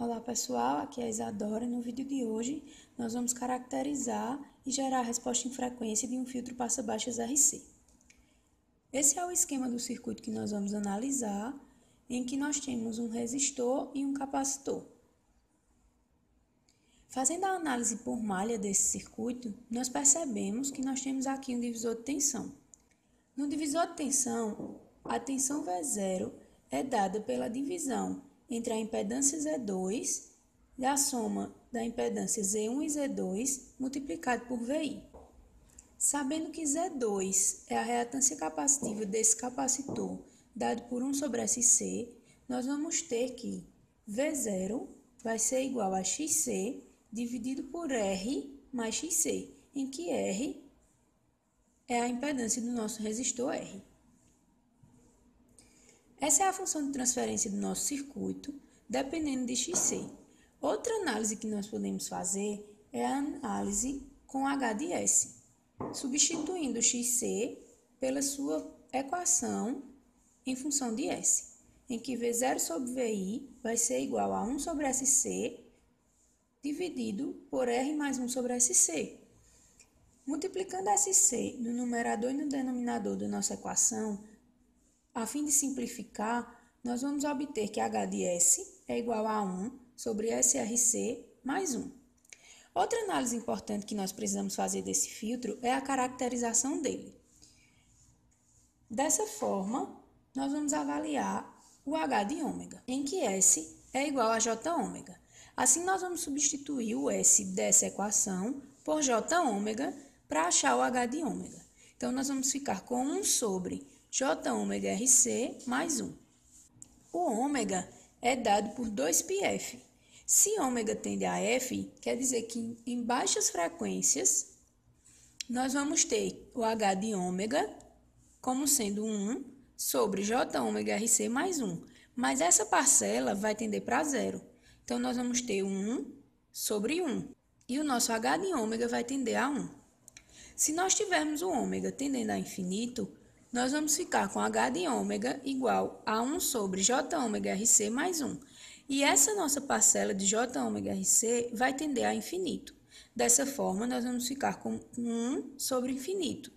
Olá pessoal, aqui é a Isadora. No vídeo de hoje nós vamos caracterizar e gerar a resposta em frequência de um filtro passa-baixas RC. Esse é o esquema do circuito que nós vamos analisar, em que nós temos um resistor e um capacitor. Fazendo a análise por malha desse circuito, nós percebemos que nós temos aqui um divisor de tensão. No divisor de tensão, a tensão V0 é dada pela divisão entre a impedância Z2 e a soma da impedância Z1 e Z2 multiplicado por VI. Sabendo que Z2 é a reatância capacitiva desse capacitor dado por 1 sobre SC, nós vamos ter que V0 vai ser igual a XC dividido por R mais XC, em que R é a impedância do nosso resistor R. Essa é a função de transferência do nosso circuito, dependendo de XC. Outra análise que nós podemos fazer é a análise com H de S, substituindo XC pela sua equação em função de S, em que V0 sobre VI vai ser igual a 1 sobre SC dividido por R mais 1 sobre SC. Multiplicando SC no numerador e no denominador da nossa equação, a fim de simplificar, nós vamos obter que H de S é igual a 1 sobre SRC mais 1. Outra análise importante que nós precisamos fazer desse filtro é a caracterização dele. Dessa forma, nós vamos avaliar o H de ômega, em que S é igual a J ômega. Assim, nós vamos substituir o S dessa equação por J ômega para achar o H de ômega. Então, nós vamos ficar com 1 sobre J ômega RC mais 1. O ômega é dado por 2πf. Se ômega tende a F, quer dizer que em baixas frequências, nós vamos ter o H de ômega como sendo 1 sobre J ômega RC mais 1. Mas essa parcela vai tender para zero. Então, nós vamos ter 1 sobre 1. E o nosso H de ômega vai tender a 1. Se nós tivermos o ômega tendendo a infinito, nós vamos ficar com H de ômega igual a 1 sobre J ômega RC mais 1. E essa nossa parcela de J ômega RC vai tender a infinito. Dessa forma, nós vamos ficar com 1 sobre infinito.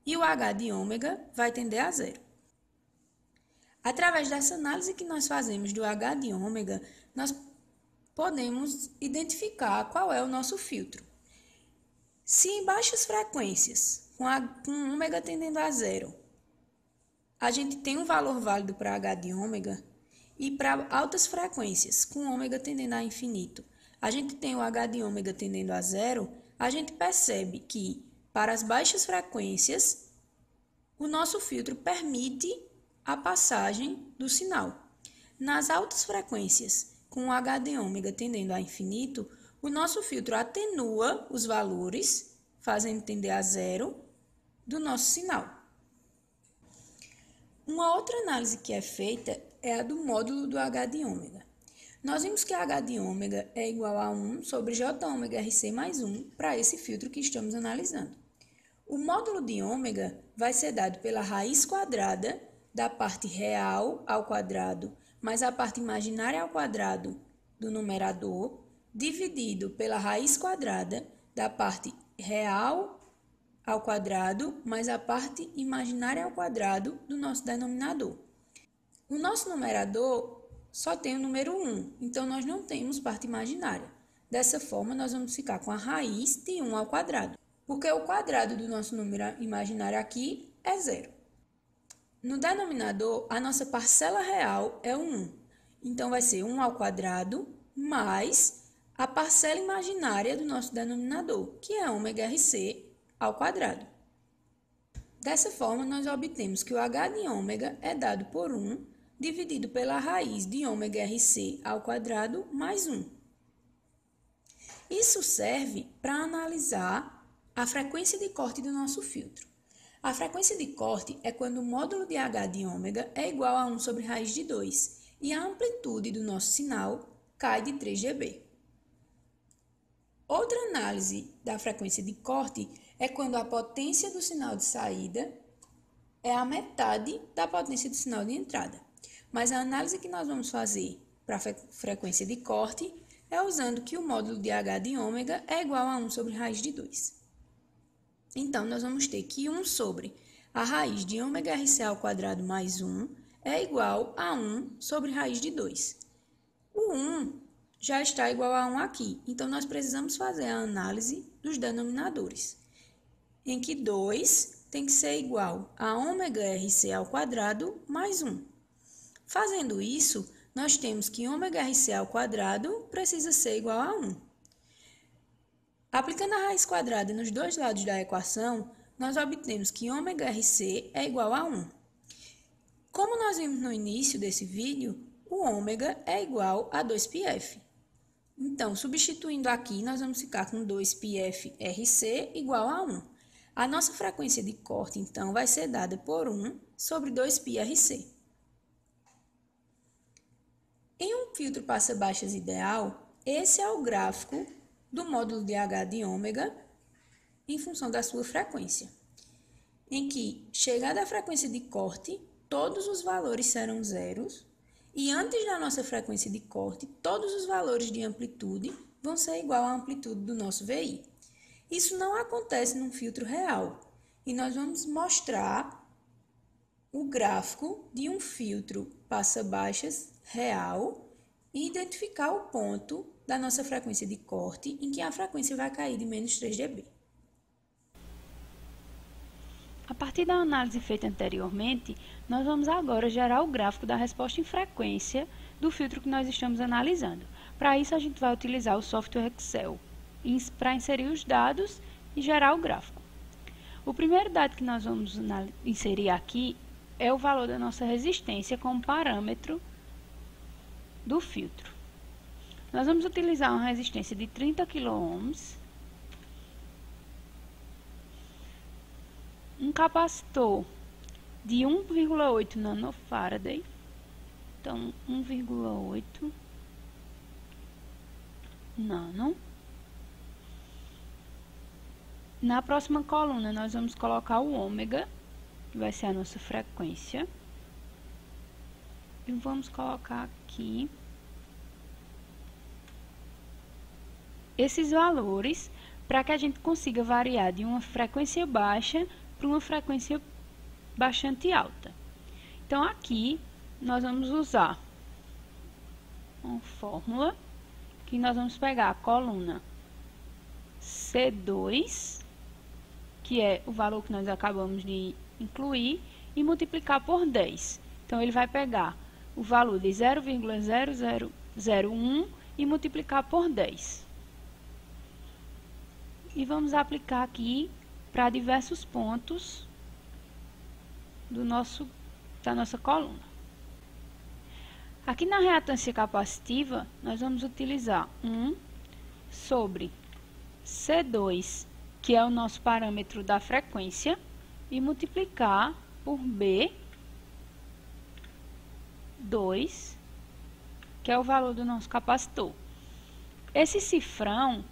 E o H de ômega vai tender a zero. Através dessa análise que nós fazemos do H de ômega, nós podemos identificar qual é o nosso filtro. Se em baixas frequências, com ômega tendendo a zero, a gente tem um valor válido para H de ômega, e para altas frequências, com ômega tendendo a infinito, a gente tem o H de ômega tendendo a zero, a gente percebe que, para as baixas frequências, o nosso filtro permite a passagem do sinal. Nas altas frequências, com o H de ômega tendendo a infinito, o nosso filtro atenua os valores, fazendo tender a zero, do nosso sinal. Uma outra análise que é feita é a do módulo do H de ômega. Nós vimos que H de ômega é igual a 1 sobre J ômega RC mais 1 para esse filtro que estamos analisando. O módulo de ômega vai ser dado pela raiz quadrada da parte real ao quadrado mais a parte imaginária ao quadrado do numerador, dividido pela raiz quadrada da parte real ao quadrado mais a parte imaginária ao quadrado do nosso denominador. O nosso numerador só tem o número 1, então nós não temos parte imaginária. Dessa forma, nós vamos ficar com a raiz de 1 ao quadrado, porque o quadrado do nosso número imaginário aqui é zero. No denominador, a nossa parcela real é o 1, então vai ser 1 ao quadrado mais a parcela imaginária do nosso denominador, que é ômega RC ao quadrado. Dessa forma, nós obtemos que o H de ômega é dado por 1 dividido pela raiz de ômega RC ao quadrado mais 1. Isso serve para analisar a frequência de corte do nosso filtro. A frequência de corte é quando o módulo de H de ômega é igual a 1 sobre raiz de 2 e a amplitude do nosso sinal cai de 3 dB. Outra análise da frequência de corte é quando a potência do sinal de saída é a metade da potência do sinal de entrada. Mas a análise que nós vamos fazer para a frequência de corte é usando que o módulo de h de ômega é igual a 1 sobre raiz de 2. Então, nós vamos ter que 1 sobre a raiz de ômega RC ao quadrado mais 1 é igual a 1 sobre raiz de 2. O 1 já está igual a 1 aqui, então nós precisamos fazer a análise dos denominadores, em que 2 tem que ser igual a ômega RC ao quadrado mais 1. Fazendo isso, nós temos que ômega RC ao quadrado precisa ser igual a 1. Aplicando a raiz quadrada nos dois lados da equação, nós obtemos que ômega RC é igual a 1. Como nós vimos no início desse vídeo, o ômega é igual a 2πf. Então, substituindo aqui, nós vamos ficar com 2πf RC igual a 1. A nossa frequência de corte, então, vai ser dada por 1 sobre 2π RC. Em um filtro passa-baixas ideal, esse é o gráfico do módulo de H de ômega em função da sua frequência, em que, chegada a frequência de corte, todos os valores serão zeros, e antes da nossa frequência de corte, todos os valores de amplitude vão ser igual à amplitude do nosso VI. Isso não acontece num filtro real, e nós vamos mostrar o gráfico de um filtro passa-baixas real e identificar o ponto da nossa frequência de corte em que a frequência vai cair de menos 3 dB. A partir da análise feita anteriormente, nós vamos agora gerar o gráfico da resposta em frequência do filtro que nós estamos analisando. Para isso, a gente vai utilizar o software Excel para inserir os dados e gerar o gráfico. O primeiro dado que nós vamos inserir aqui é o valor da nossa resistência como parâmetro do filtro. Nós vamos utilizar uma resistência de 30 kΩ, um capacitor de 1,8 nanofarad, então 1,8 nano. Na próxima coluna, nós vamos colocar o ômega, que vai ser a nossa frequência, e vamos colocar aqui esses valores para que a gente consiga variar de uma frequência baixa para uma frequência bastante alta. Então, aqui nós vamos usar uma fórmula que nós vamos pegar a coluna C2, que é o valor que nós acabamos de incluir, e multiplicar por 10. Então, ele vai pegar o valor de 0,0001 e multiplicar por 10. E vamos aplicar aqui para diversos pontos da nossa coluna. Aqui na reatância capacitiva, nós vamos utilizar 1 sobre C2, que é o nosso parâmetro da frequência, e multiplicar por B2, que é o valor do nosso capacitor. Esse cifrão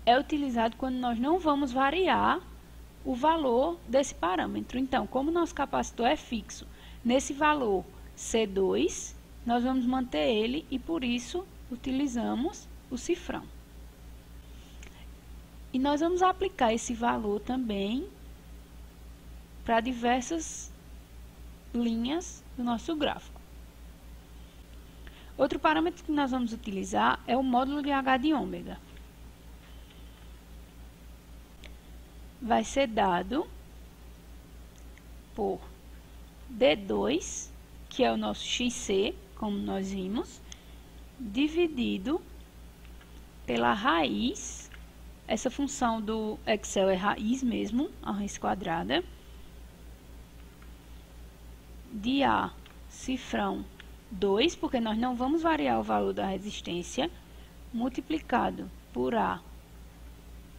é utilizado quando nós não vamos variar o valor desse parâmetro. Então, como o nosso capacitor é fixo nesse valor C2, nós vamos manter ele e, por isso, utilizamos o cifrão. E nós vamos aplicar esse valor também para diversas linhas do nosso gráfico. Outro parâmetro que nós vamos utilizar é o módulo de H de ômega. Vai ser dado por D2, que é o nosso XC, como nós vimos, dividido pela raiz. Essa função do Excel é raiz mesmo, a raiz quadrada, de A cifrão 2, porque nós não vamos variar o valor da resistência, multiplicado por A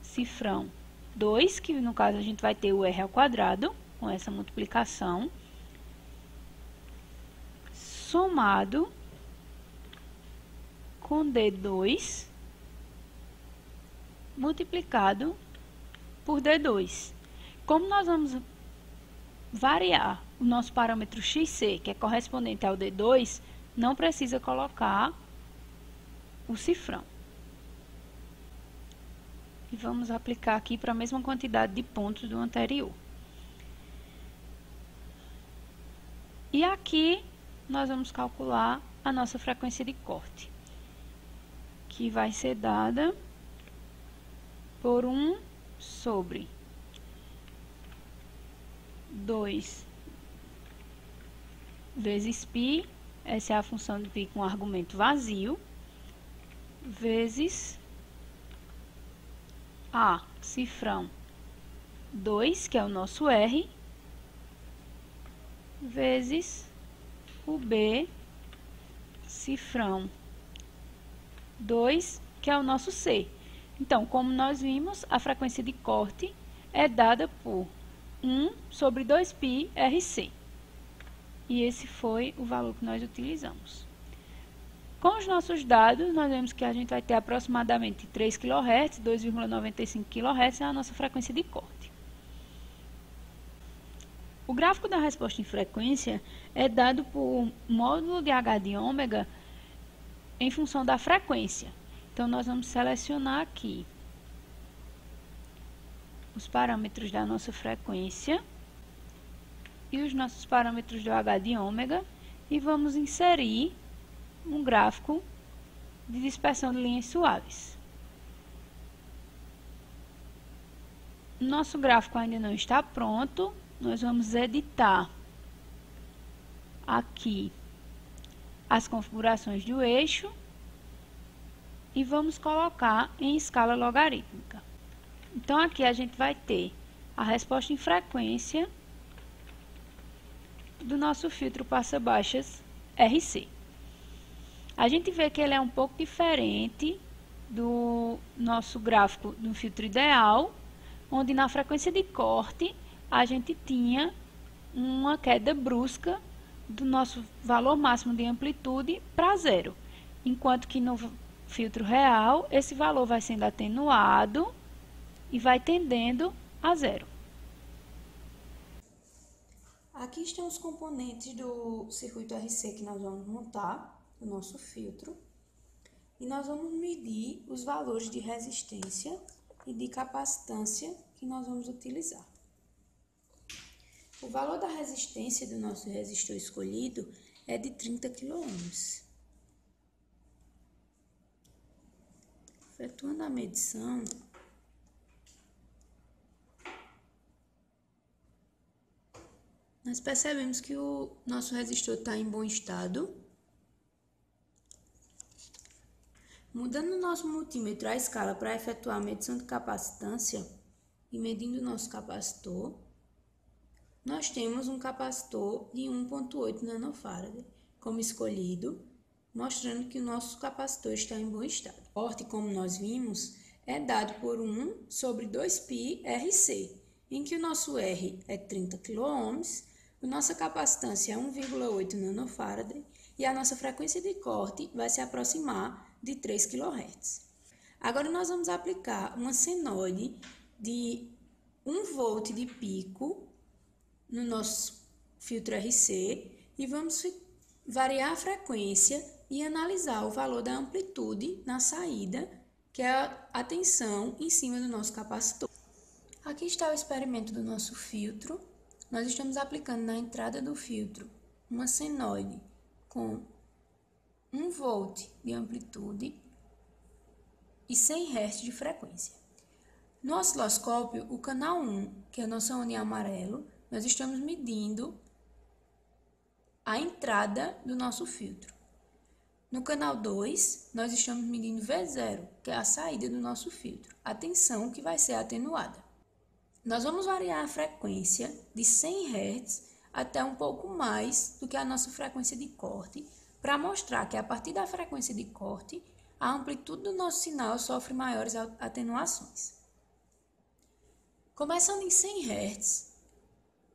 cifrão 2, que no caso a gente vai ter o R ao quadrado, com essa multiplicação, somado com D2, multiplicado por D2. Como nós vamos variar o nosso parâmetro XC, que é correspondente ao D2, não precisa colocar o cifrão. E vamos aplicar aqui para a mesma quantidade de pontos do anterior. E aqui nós vamos calcular a nossa frequência de corte, que vai ser dada por 1 sobre 2 vezes π, essa é a função de π com argumento vazio, vezes A, cifrão 2, que é o nosso R, vezes o B, cifrão 2, que é o nosso C. Então, como nós vimos, a frequência de corte é dada por 1 sobre 2π RC. E esse foi o valor que nós utilizamos. Com os nossos dados, nós vemos que a gente vai ter aproximadamente 3 kHz, 2,95 kHz é a nossa frequência de corte. O gráfico da resposta em frequência é dado por módulo de H de ômega em função da frequência. Então, nós vamos selecionar aqui os parâmetros da nossa frequência e os nossos parâmetros do H de ômega e vamos inserir um gráfico de dispersão de linhas suaves. Nosso gráfico ainda não está pronto, nós vamos editar aqui as configurações do eixo e vamos colocar em escala logarítmica. Então, aqui a gente vai ter a resposta em frequência do nosso filtro passa-baixas RC. A gente vê que ele é um pouco diferente do nosso gráfico do filtro ideal, onde na frequência de corte a gente tinha uma queda brusca do nosso valor máximo de amplitude para zero, enquanto que no filtro real esse valor vai sendo atenuado e vai tendendo a zero. Aqui estão os componentes do circuito RC que nós vamos montar, o nosso filtro, e nós vamos medir os valores de resistência e de capacitância que nós vamos utilizar. O valor da resistência do nosso resistor escolhido é de 30 kΩ. Efetuando a medição, nós percebemos que o nosso resistor está em bom estado. Mudando o nosso multímetro à escala para efetuar a medição de capacitância e medindo o nosso capacitor, nós temos um capacitor de 1,8 nanofarad como escolhido, mostrando que o nosso capacitor está em bom estado. O corte, como nós vimos, é dado por 1 sobre 2π RC, em que o nosso R é 30 kΩ, a nossa capacitância é 1,8 nanofarad e a nossa frequência de corte vai se aproximar de 3 kHz. Agora nós vamos aplicar uma senoide de 1 volt de pico no nosso filtro RC e vamos variar a frequência e analisar o valor da amplitude na saída, que é a tensão em cima do nosso capacitor. Aqui está o experimento do nosso filtro. Nós estamos aplicando na entrada do filtro uma senoide com 1 volt de amplitude e 100 Hz de frequência. No osciloscópio, o canal 1, que é a nossa onda em amarelo, nós estamos medindo a entrada do nosso filtro. No canal 2, nós estamos medindo V0, que é a saída do nosso filtro, a tensão que vai ser atenuada. Nós vamos variar a frequência de 100 Hz até um pouco mais do que a nossa frequência de corte, para mostrar que a partir da frequência de corte, a amplitude do nosso sinal sofre maiores atenuações. Começando em 100 Hz,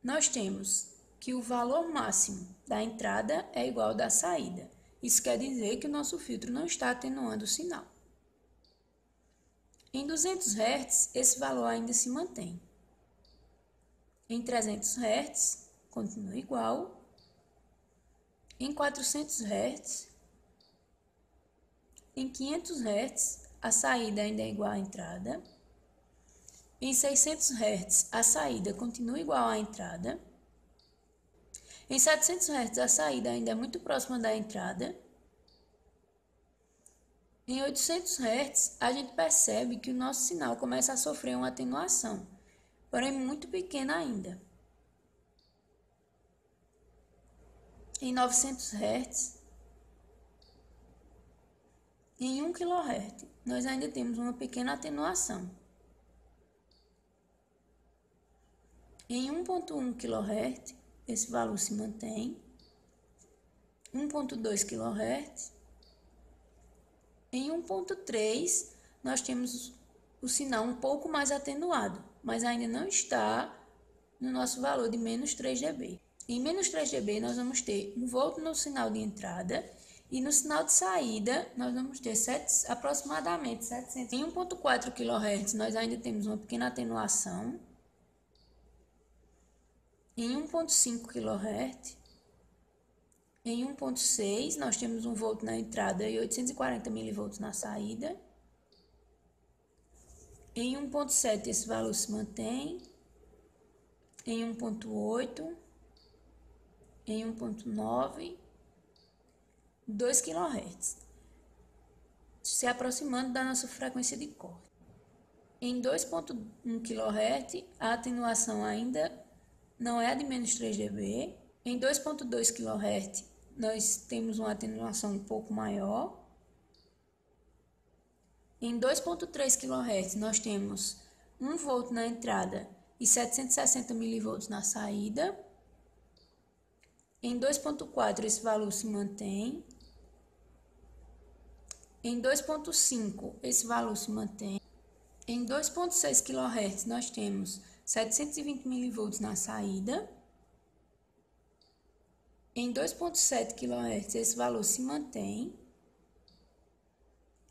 nós temos que o valor máximo da entrada é igual ao da saída. Isso quer dizer que o nosso filtro não está atenuando o sinal. Em 200 Hz, esse valor ainda se mantém. Em 300 Hz, continua igual. Em 400 Hz, em 500 Hz, a saída ainda é igual à entrada. Em 600 Hz, a saída continua igual à entrada. Em 700 Hz, a saída ainda é muito próxima da entrada. Em 800 Hz, a gente percebe que o nosso sinal começa a sofrer uma atenuação, porém muito pequena ainda. Em 900 Hz, em 1 kHz, nós ainda temos uma pequena atenuação. Em 1.1 kHz, esse valor se mantém. 1.2 kHz. Em 1.3, nós temos o sinal um pouco mais atenuado, mas ainda não está no nosso valor de menos 3 dB. Em menos 3 dB, nós vamos ter 1 volt no sinal de entrada e no sinal de saída, nós vamos ter aproximadamente 700. Em 1.4 kHz, nós ainda temos uma pequena atenuação. Em 1.5 kHz, em 1.6, nós temos 1 volt na entrada e 840 mV na saída. Em 1.7, esse valor se mantém. Em 1.8, em 1.9, 2 kHz, se aproximando da nossa frequência de corte. Em 2.1 kHz, a atenuação ainda não é a de menos 3 dB. Em 2.2 kHz, nós temos uma atenuação um pouco maior. Em 2.3 kHz, nós temos 1 volt na entrada e 760 mV na saída. Em 2.4, esse valor se mantém. Em 2.5, esse valor se mantém. Em 2.6 kHz, nós temos 720 mV na saída. Em 2.7 kHz, esse valor se mantém.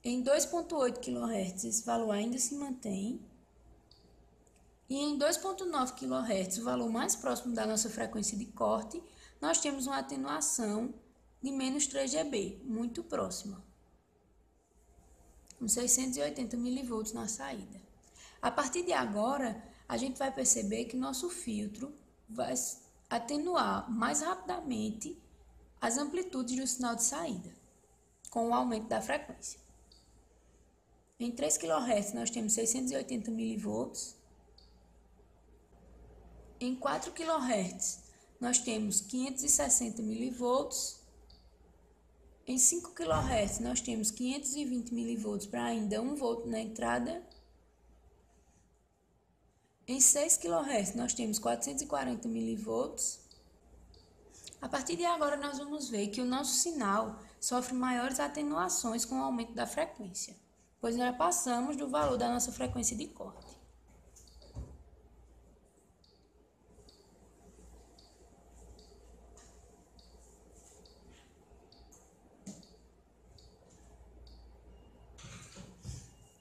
Em 2.8 kHz, esse valor ainda se mantém. E em 2.9 kHz, o valor mais próximo da nossa frequência de corte, nós temos uma atenuação de menos 3 dB, muito próxima, com 680 mV na saída. A partir de agora, a gente vai perceber que nosso filtro vai atenuar mais rapidamente as amplitudes do sinal de saída, com o aumento da frequência. Em 3 kHz, nós temos 680 mV. Em 4 kHz, nós temos 560 mV. Em 5 kHz, nós temos 520 mV para ainda 1 volt na entrada. Em 6 kHz, nós temos 440 mV. A partir de agora, nós vamos ver que o nosso sinal sofre maiores atenuações com o aumento da frequência, pois nós passamos do valor da nossa frequência de corte.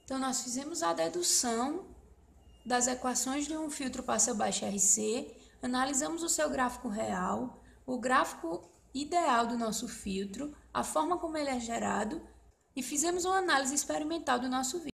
Então, nós fizemos a dedução das equações de um filtro passa-baixo RC, analisamos o seu gráfico real, o gráfico ideal do nosso filtro, a forma como ele é gerado e fizemos uma análise experimental do nosso vídeo.